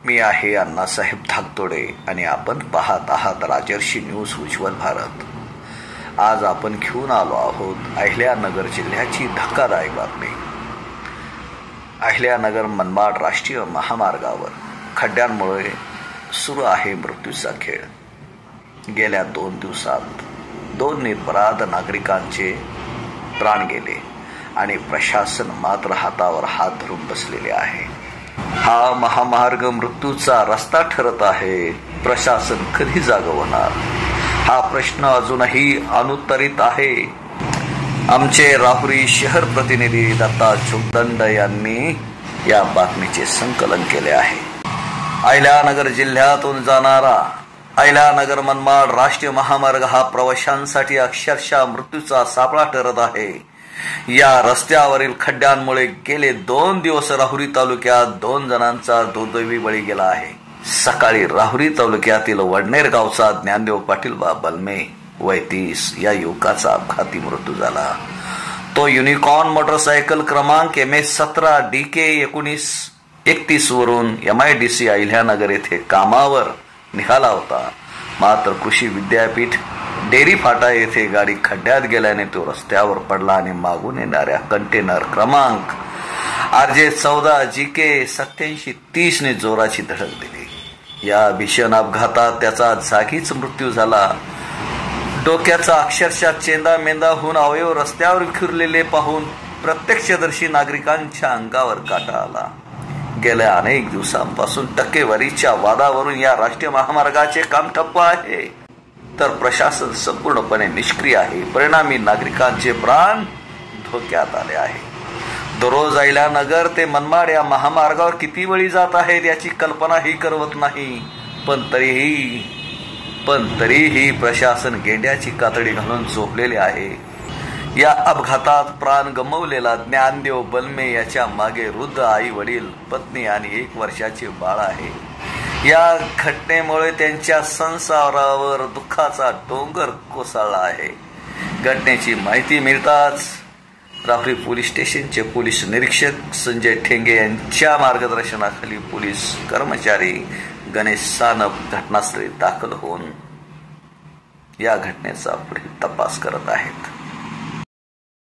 मी आहे अण्णासाहेब धाकतोडे आणि आपण पाहत आहात राजर्षी न्यूज उज्ज्वल भारत। आज आपण घेऊन आलो आहोत अहिल्यानगर जिल्ह्याची धक्कादायक बातमी। अहिल्यानगर मनमाड राष्ट्रीय महामार्गावर खड्ड्यांमुळे सुरू आहे मृत्यूचा खेळ। गेल्या 2 दिवसात 2 निरपराध नागरिकांचे प्राण गेले आणि प्रशासन मात्र हातावर हात धरून बसलेले आहे। हा महामार्ग मृत्यूचा रस्ता ठरत आहे। प्रशासन कधी जागं होणार हा प्रश्न अजूनही अनुत्तरित आहे। आमचे राहुरी शहर प्रतिनिधी दत्ता चोखदंड यांनी या बातमीचे संकलन केले आहे। अहिल्यानगर जिल्ह्यातून जाणारा अहिल्यानगर मनमाड राष्ट्रीय महामार्ग हा प्रवाशांसाठी अक्षरशः मृत्यूचा सापळा ठरत आहे। या रस्त्यावरील खड्ड्यांमुळे गेले 2 दिवस राहुरी तालुक्यात 2 जणांचा दुर्दैवी बळी गेला आहे। सकाळी राहुरी तालुक्यातील वडनेर गावचा ज्ञानदेव पाटील बलमे वय 30 या युवकाचा अपघाती मृत्यू झाला। तो युनिकॉर्न मोटरसायकल क्रमांक MS17 DK 1931 वरून MIDC अहिल्यानगर येथे कामावर निघाला होता। मात्र कृषी विद्यापीठ डेरी फाटा येथे गाडी खड्ड्यात गेल्याने तो रस्त्यावर पडला आणि मागून येणाऱ्या कंटेनर क्रमांक RJ 14 GK 8730 ने जोराची धडक दिली। या भीषण अपघातात त्याचा जागीच मृत्यू झाला। डोक्याचा अक्षरशः चेंदा होऊन अवयव रस्त्यावर विखुरलेले पाहून प्रत्यक्षदर्शी नागरिकांच्या अंगावर काटा आला। गेल्या अनेक दिवसांपासून टक्केवारीच्या वादावरून या राष्ट्रीय महामार्गाचे काम ठप्प आहे, तर प्रशासन संपूर्णपणे निष्क्रिय आहे। परिणामी नागरिकांचे प्राण धोक्यात आले आहे। दररोज अहिल्यानगर ते मनमाड या महामार्गावर किती बळी जात आहेत याची कल्पनाही करवत नाही। पण तरीही प्रशासन गेंड्याची कातडी घालून झोपलेले आहे। या अपघातात प्राण गमावलेला ज्ञानदेव बलमे याच्या मागे वृद्ध आई वडील पत्नी आणि 1 वर्षाचे बाळ आहे। या घटनेमुळे त्यांच्या संसारावर दुःखाचा डोंगर कोसळला आहे। घटनेची माहिती मिळताच राहुरी पोलीस स्टेशनचे पोलीस निरीक्षक संजय ठेंगे यांच्या मार्गदर्शनाखाली पोलीस कर्मचारी गणेश सानप घटनास्थळी दाखल होऊन या घटनेचा पुढील तपास करत आहेत।